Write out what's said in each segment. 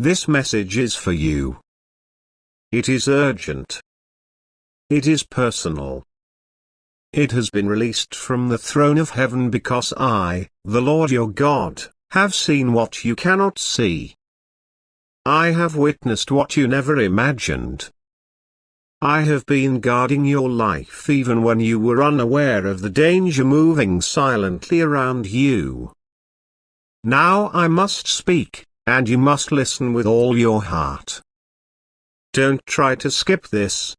This message is for you. It is urgent. It is personal. It has been released from the throne of heaven because I, the Lord your God, have seen what you cannot see. I have witnessed what you never imagined. I have been guarding your life even when you were unaware of the danger moving silently around you. Now I must speak, and you must listen with all your heart. Don't try to skip this.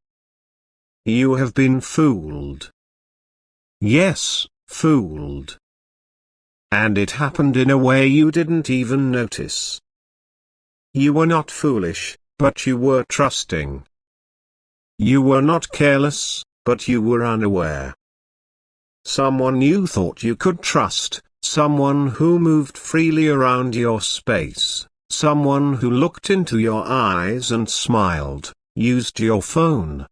You have been fooled. Yes, fooled. And it happened in a way you didn't even notice. You were not foolish, but you were trusting. You were not careless, but you were unaware. Someone you thought you could trust, someone who moved freely around your space, someone who looked into your eyes and smiled, used your phone.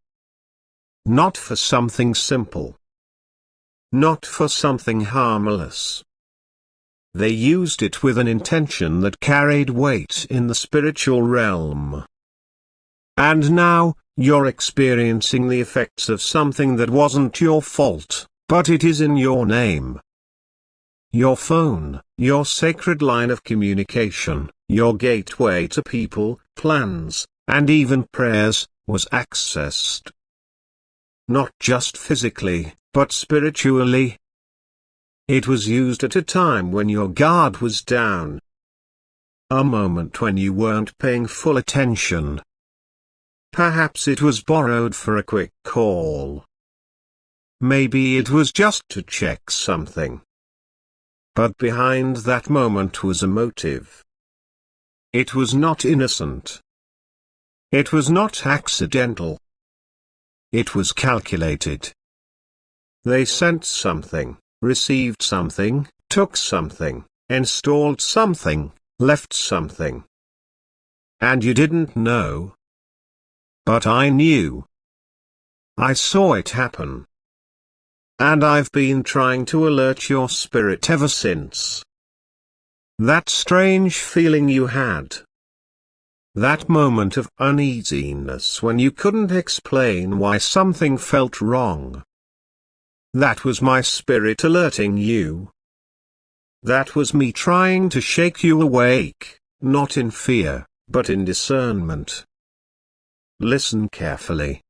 Not for something simple. Not for something harmless. They used it with an intention that carried weight in the spiritual realm. And now, you're experiencing the effects of something that wasn't your fault, but it is in your name. Your phone, your sacred line of communication, your gateway to people, plans, and even prayers, was accessed. Not just physically, but spiritually. It was used at a time when your guard was down. A moment when you weren't paying full attention. Perhaps it was borrowed for a quick call. Maybe it was just to check something. But behind that moment was a motive. It was not innocent. It was not accidental. It was calculated. They sent something, received something, took something, installed something, left something. And you didn't know. But I knew. I saw it happen. And I've been trying to alert your spirit ever since. That strange feeling you had. That moment of uneasiness when you couldn't explain why something felt wrong. That was my spirit alerting you. That was me trying to shake you awake, not in fear, but in discernment. Listen carefully.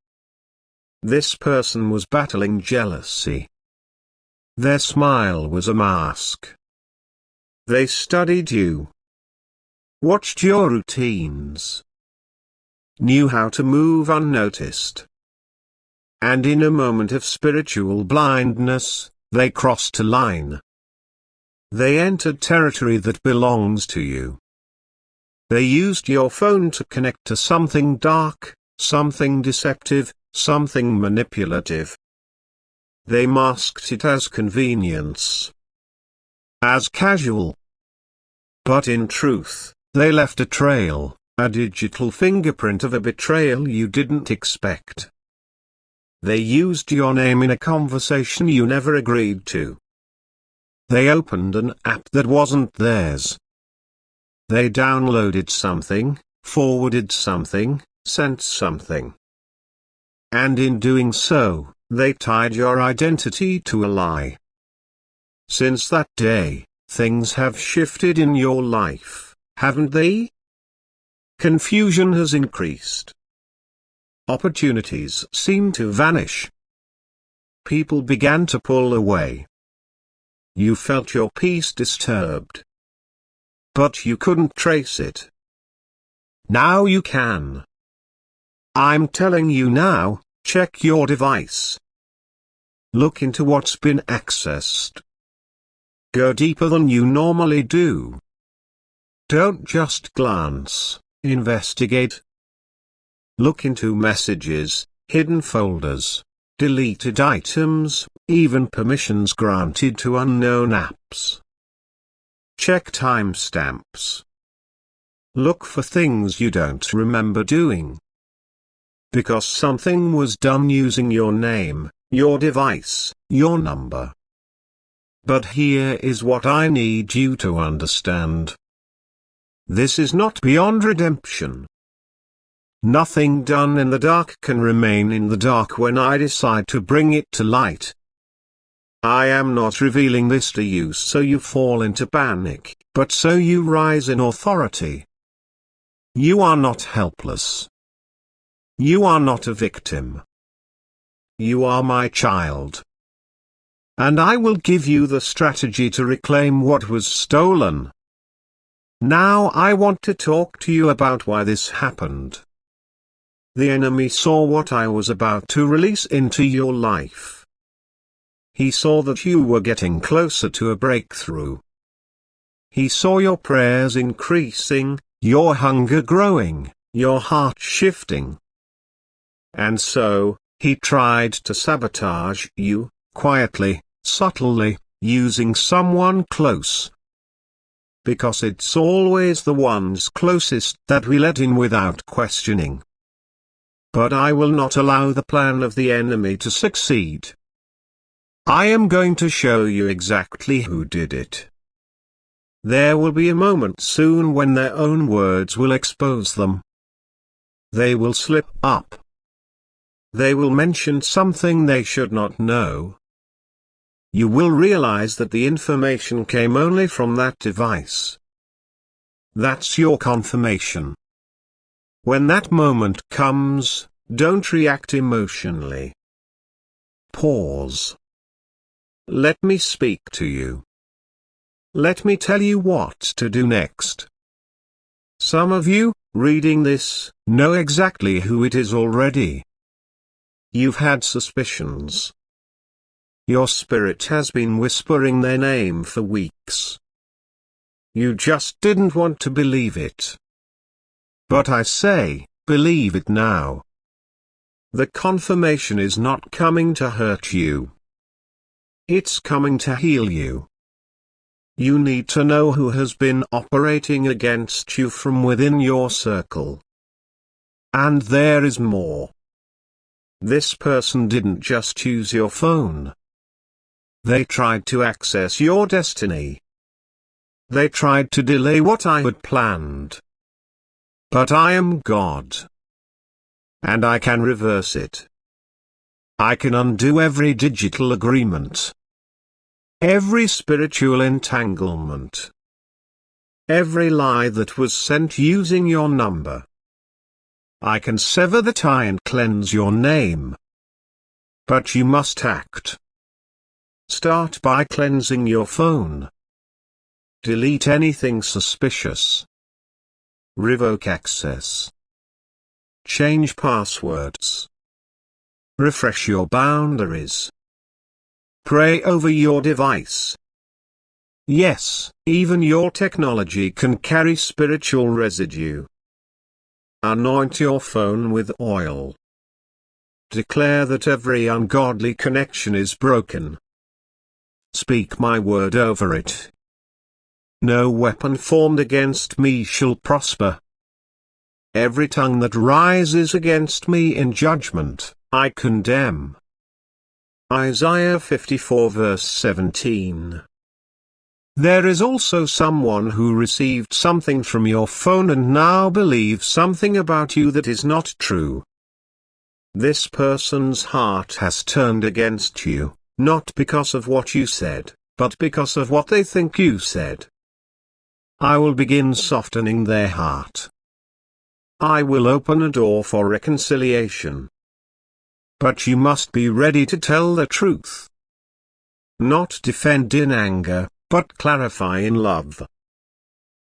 This person was battling jealousy. Their smile was a mask. They studied you. Watched your routines. Knew how to move unnoticed. And in a moment of spiritual blindness, they crossed a line. They entered territory that belongs to you. They used your phone to connect to something dark, something deceptive, something manipulative. They masked it as convenience. As casual. But in truth, they left a trail, a digital fingerprint of a betrayal you didn't expect. They used your name in a conversation you never agreed to. They opened an app that wasn't theirs. They downloaded something, forwarded something, sent something. And in doing so, they tied your identity to a lie. Since that day, things have shifted in your life, haven't they? Confusion has increased. Opportunities seem to vanish. People began to pull away. You felt your peace disturbed. But you couldn't trace it. Now you can. I'm telling you now, check your device. Look into what's been accessed. Go deeper than you normally do. Don't just glance, investigate. Look into messages, hidden folders, deleted items, even permissions granted to unknown apps. Check timestamps. Look for things you don't remember doing. Because something was done using your name, your device, your number. But here is what I need you to understand. This is not beyond redemption. Nothing done in the dark can remain in the dark when I decide to bring it to light. I am not revealing this to you so you fall into panic, but so you rise in authority. You are not helpless. You are not a victim. You are my child. And I will give you the strategy to reclaim what was stolen. Now I want to talk to you about why this happened. The enemy saw what I was about to release into your life. He saw that you were getting closer to a breakthrough. He saw your prayers increasing, your hunger growing, your heart shifting. And so, he tried to sabotage you, quietly, subtly, using someone close. Because it's always the ones closest that we let in without questioning. But I will not allow the plan of the enemy to succeed. I am going to show you exactly who did it. There will be a moment soon when their own words will expose them. They will slip up. They will mention something they should not know. You will realize that the information came only from that device. That's your confirmation. When that moment comes, don't react emotionally. Pause. Let me speak to you. Let me tell you what to do next. Some of you, reading this, know exactly who it is already. You've had suspicions. Your spirit has been whispering their name for weeks. You just didn't want to believe it. But I say, believe it now. The confirmation is not coming to hurt you. It's coming to heal you. You need to know who has been operating against you from within your circle. And there is more. This person didn't just use your phone. They tried to access your destiny. They tried to delay what I had planned. But I am God. And I can reverse it. I can undo every digital agreement. Every spiritual entanglement. Every lie that was sent using your number. I can sever the tie and cleanse your name. But you must act. Start by cleansing your phone. Delete anything suspicious. Revoke access. Change passwords. Refresh your boundaries. Pray over your device. Yes, even your technology can carry spiritual residue. Anoint your phone with oil. Declare that every ungodly connection is broken. Speak my word over it. No weapon formed against me shall prosper. Every tongue that rises against me in judgment, I condemn. Isaiah 54 verse 17. There is also someone who received something from your phone and now believes something about you that is not true. This person's heart has turned against you, not because of what you said, but because of what they think you said. I will begin softening their heart. I will open a door for reconciliation. But you must be ready to tell the truth. Not defend in anger, but clarify in love.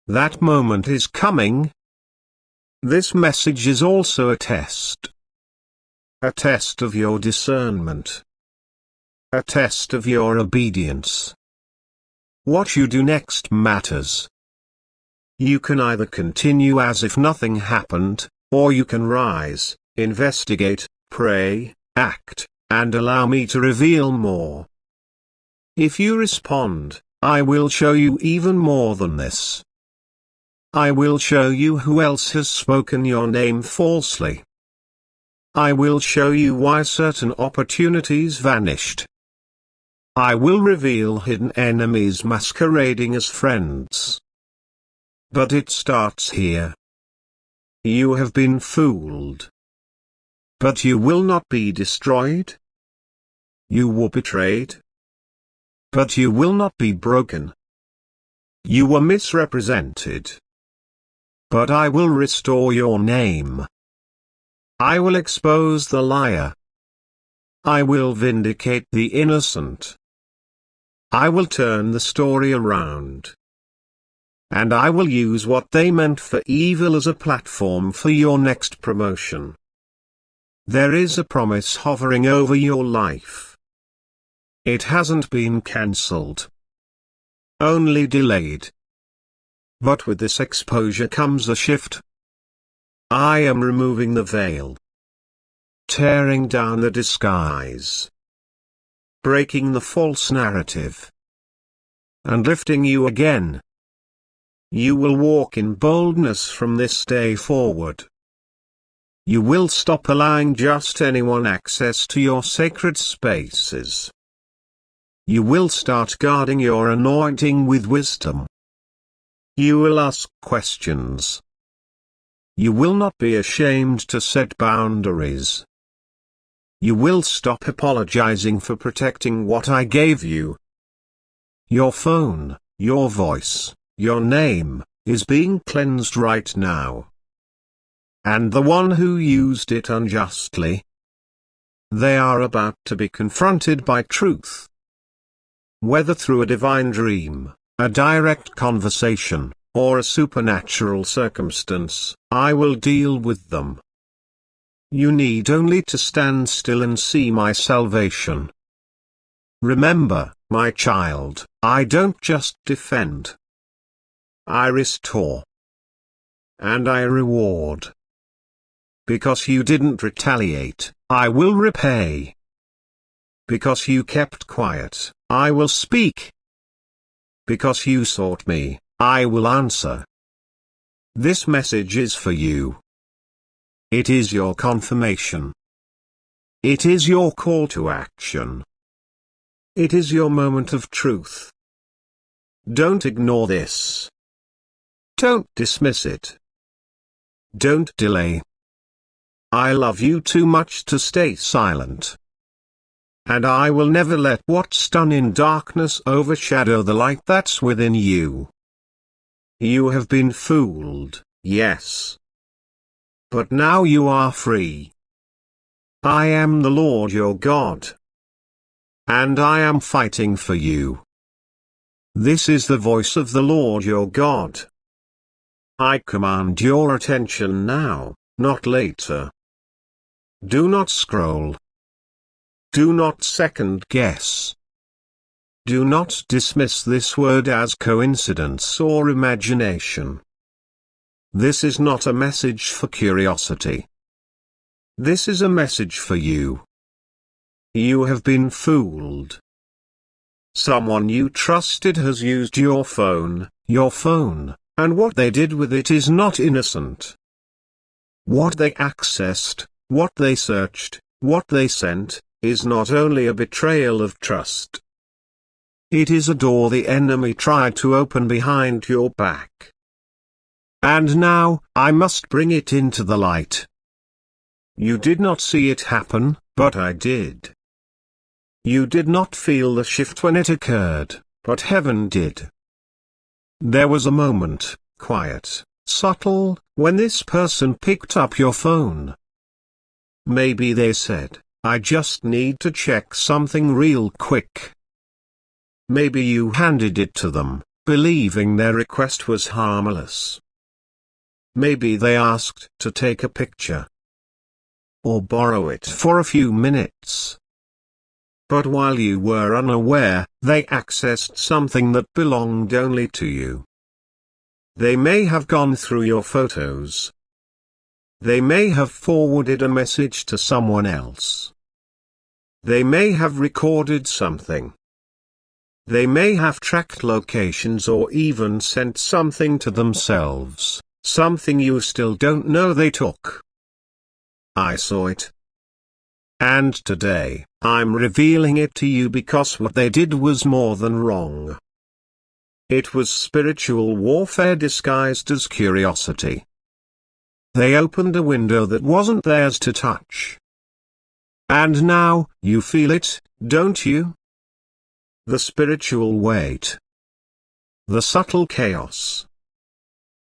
That moment is coming. This message is also a test. A test of your discernment. A test of your obedience. What you do next matters. You can either continue as if nothing happened, or you can rise, investigate, pray, act, and allow me to reveal more. If you respond, I will show you even more than this. I will show you who else has spoken your name falsely. I will show you why certain opportunities vanished. I will reveal hidden enemies masquerading as friends. But it starts here. You have been fooled. But you will not be destroyed. You were betrayed. But you will not be broken. You were misrepresented. But I will restore your name. I will expose the liar. I will vindicate the innocent. I will turn the story around. And I will use what they meant for evil as a platform for your next promotion. There is a promise hovering over your life. It hasn't been cancelled. Only delayed. But with this exposure comes a shift. I am removing the veil. Tearing down the disguise. Breaking the false narrative. And lifting you again. You will walk in boldness from this day forward. You will stop allowing just anyone access to your sacred spaces. You will start guarding your anointing with wisdom. You will ask questions. You will not be ashamed to set boundaries. You will stop apologizing for protecting what I gave you. Your phone, your voice, your name, is being cleansed right now. And the one who used it unjustly, they are about to be confronted by truth. Whether through a divine dream, a direct conversation, or a supernatural circumstance, I will deal with them. You need only to stand still and see my salvation. Remember, my child, I don't just defend. I restore. And I reward. Because you didn't retaliate, I will repay. Because you kept quiet, I will speak. Because you sought me, I will answer. This message is for you. It is your confirmation. It is your call to action. It is your moment of truth. Don't ignore this. Don't dismiss it. Don't delay. I love you too much to stay silent. And I will never let what's done in darkness overshadow the light that's within you. You have been fooled, yes. But now you are free. I am the Lord your God. And I am fighting for you. This is the voice of the Lord your God. I command your attention now, not later. Do not scroll. Do not second guess. Do not dismiss this word as coincidence or imagination. This is not a message for curiosity. This is a message for you. You have been fooled. Someone you trusted has used your phone, and what they did with it is not innocent. What they accessed, what they searched, what they sent, is not only a betrayal of trust. It is a door the enemy tried to open behind your back. And now, I must bring it into the light. You did not see it happen, but I did. You did not feel the shift when it occurred, but heaven did. There was a moment, quiet, subtle, when this person picked up your phone. Maybe they said, I just need to check something real quick. Maybe you handed it to them, believing their request was harmless. Maybe they asked to take a picture. Or borrow it for a few minutes. But while you were unaware, they accessed something that belonged only to you. They may have gone through your photos. They may have forwarded a message to someone else. They may have recorded something. They may have tracked locations or even sent something to themselves, something you still don't know they took. I saw it. And today, I'm revealing it to you because what they did was more than wrong. It was spiritual warfare disguised as curiosity. They opened a window that wasn't theirs to touch. And now, you feel it, don't you? The spiritual weight. The subtle chaos.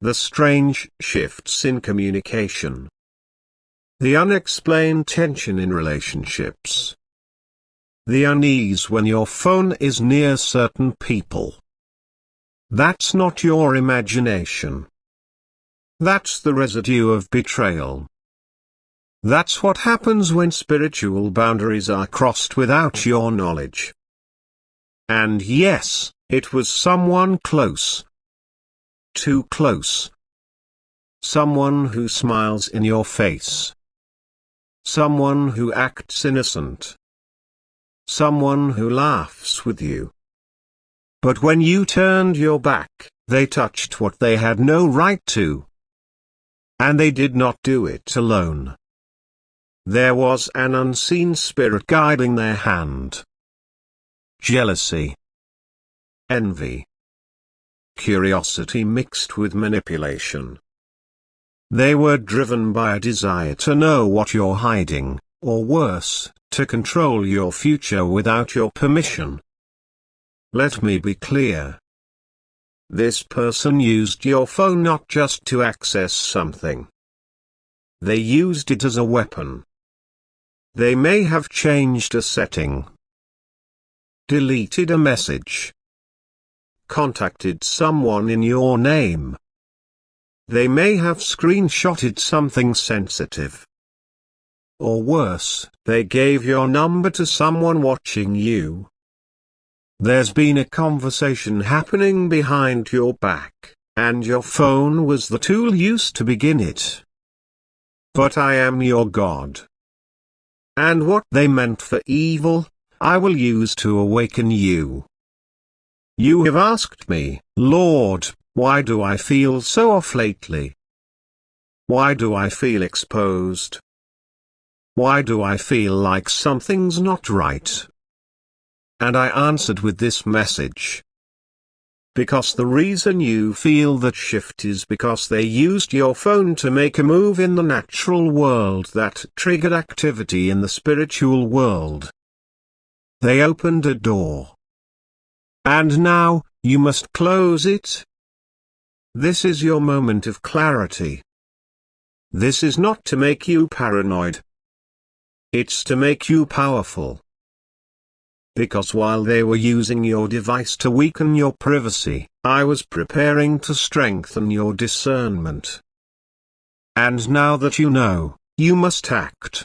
The strange shifts in communication. The unexplained tension in relationships. The unease when your phone is near certain people. That's not your imagination. That's the residue of betrayal. That's what happens when spiritual boundaries are crossed without your knowledge. And yes, it was someone close. Too close. Someone who smiles in your face. Someone who acts innocent. Someone who laughs with you. But when you turned your back, they touched what they had no right to. And they did not do it alone. There was an unseen spirit guiding their hand. Jealousy. Envy. Curiosity mixed with manipulation. They were driven by a desire to know what you're hiding, or worse, to control your future without your permission. Let me be clear. This person used your phone not just to access something. They used it as a weapon. They may have changed a setting, deleted a message, contacted someone in your name. They may have screenshotted something sensitive. Or worse, they gave your number to someone watching you. There's been a conversation happening behind your back, and your phone was the tool used to begin it. But I am your God. And what they meant for evil, I will use to awaken you. You have asked me, Lord, why do I feel so off lately? Why do I feel exposed? Why do I feel like something's not right? And I answered with this message. Because the reason you feel that shift is because they used your phone to make a move in the natural world that triggered activity in the spiritual world. They opened a door. And now, you must close it. This is your moment of clarity. This is not to make you paranoid. It's to make you powerful. Because while they were using your device to weaken your privacy, I was preparing to strengthen your discernment. And now that you know, you must act.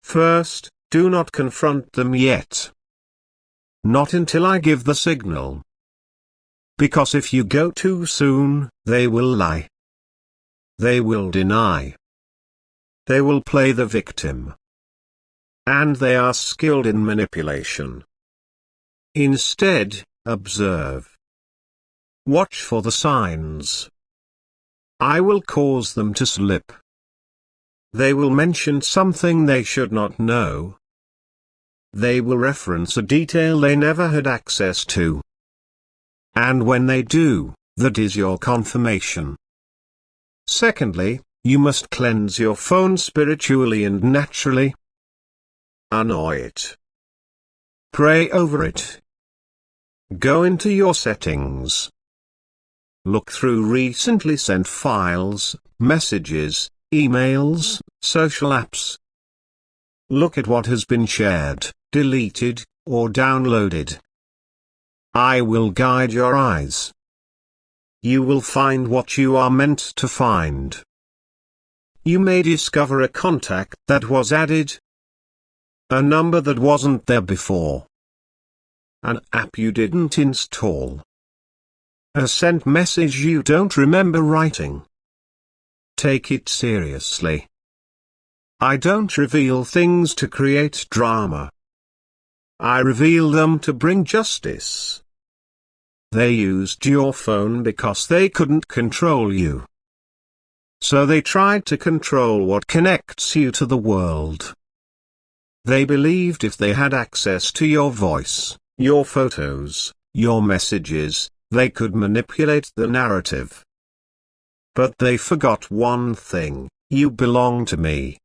First, do not confront them yet. Not until I give the signal. Because if you go too soon, they will lie. They will deny. They will play the victim. And they are skilled in manipulation. Instead, observe. Watch for the signs. I will cause them to slip. They will mention something they should not know. They will reference a detail they never had access to. And when they do, that is your confirmation. Secondly, you must cleanse your phone spiritually and naturally. Annoy it. Pray over it. Go into your settings. Look through recently sent files, messages, emails, social apps. Look at what has been shared, deleted, or downloaded. I will guide your eyes. You will find what you are meant to find. You may discover a contact that was added. A number that wasn't there before. An app you didn't install. A sent message you don't remember writing. Take it seriously. I don't reveal things to create drama. I reveal them to bring justice. They used your phone because they couldn't control you. So they tried to control what connects you to the world. They believed if they had access to your voice, your photos, your messages, they could manipulate the narrative. But they forgot one thing: you belong to me.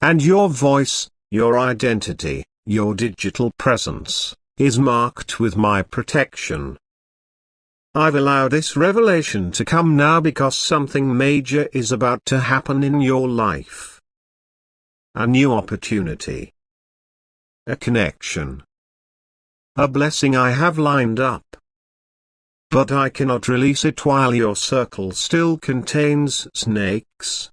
And your voice, your identity, your digital presence, is marked with my protection. I've allowed this revelation to come now because something major is about to happen in your life. A new opportunity. A connection. A blessing I have lined up. But I cannot release it while your circle still contains snakes.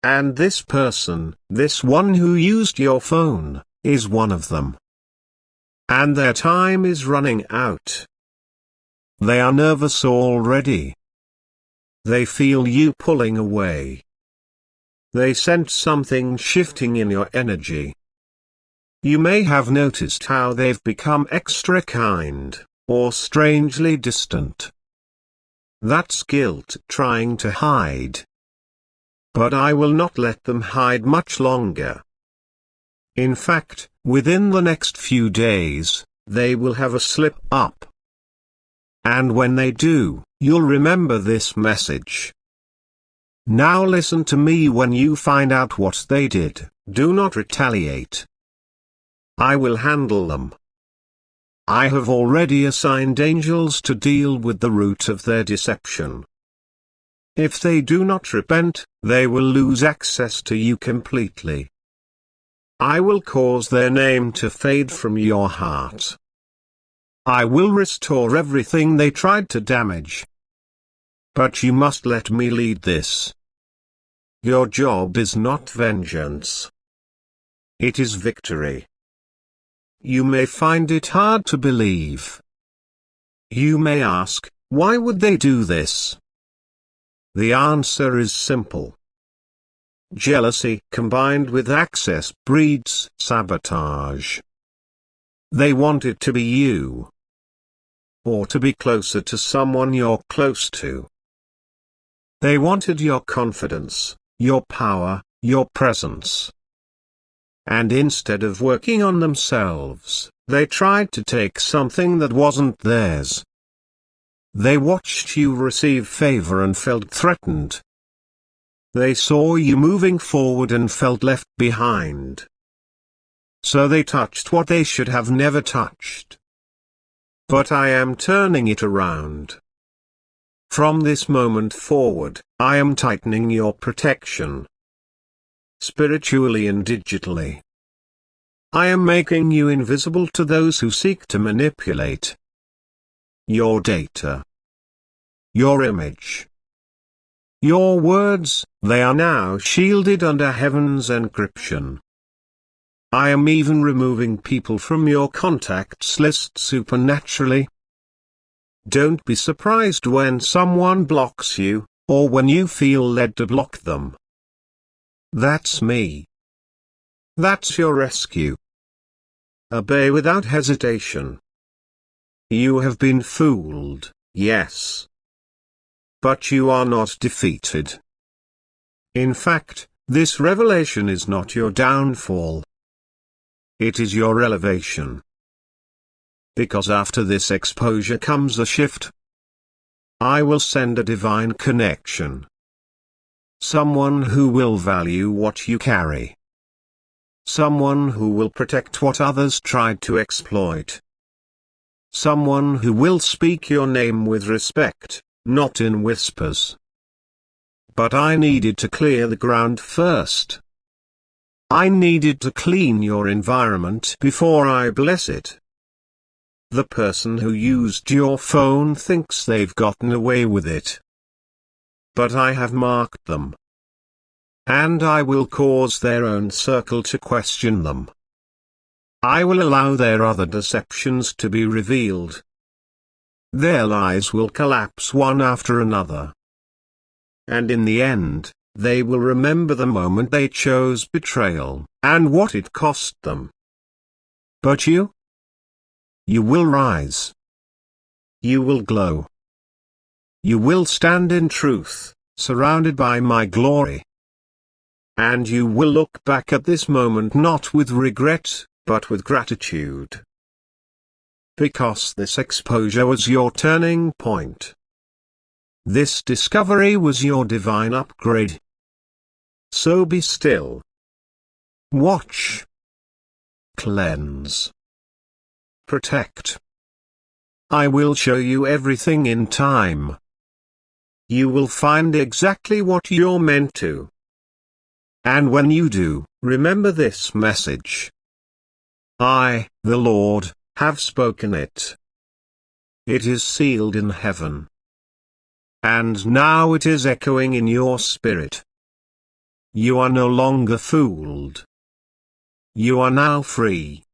And this person, this one who used your phone, is one of them. And their time is running out. They are nervous already. They feel you pulling away. They sense something shifting in your energy. You may have noticed how they've become extra kind, or strangely distant. That's guilt trying to hide. But I will not let them hide much longer. In fact, within the next few days, they will have a slip up. And when they do, you'll remember this message. Now listen to me. When you find out what they did, do not retaliate. I will handle them. I have already assigned angels to deal with the root of their deception. If they do not repent, they will lose access to you completely. I will cause their name to fade from your heart. I will restore everything they tried to damage. But you must let me lead this. Your job is not vengeance. It is victory. You may find it hard to believe. You may ask, why would they do this? The answer is simple. Jealousy combined with access breeds sabotage. They want it to be you. Or to be closer to someone you're close to. They wanted your confidence, your power, your presence. And instead of working on themselves, they tried to take something that wasn't theirs. They watched you receive favor and felt threatened. They saw you moving forward and felt left behind. So they touched what they should have never touched. But I am turning it around. From this moment forward, I am tightening your protection. Spiritually and digitally. I am making you invisible to those who seek to manipulate your data, your image, your words. They are now shielded under heaven's encryption. I am even removing people from your contacts list supernaturally. Don't be surprised when someone blocks you, or when you feel led to block them. That's me. That's your rescue. Obey without hesitation. You have been fooled, yes. But you are not defeated. In fact, this revelation is not your downfall. It is your elevation. Because after this exposure comes a shift. I will send a divine connection. Someone who will value what you carry. Someone who will protect what others tried to exploit. Someone who will speak your name with respect, not in whispers. But I needed to clear the ground first. I needed to clean your environment before I bless it. The person who used your phone thinks they've gotten away with it. But I have marked them. And I will cause their own circle to question them. I will allow their other deceptions to be revealed. Their lies will collapse one after another. And in the end, they will remember the moment they chose betrayal, and what it cost them. But you? You will rise. You will glow. You will stand in truth, surrounded by my glory. And you will look back at this moment not with regret, but with gratitude. because this exposure was your turning point. This discovery was your divine upgrade. So be still. Watch. Cleanse. Protect. I will show you everything in time. You will find exactly what you're meant to. And when you do, remember this message. I, the Lord, have spoken it. It is sealed in heaven. And now it is echoing in your spirit. You are no longer fooled. You are now free.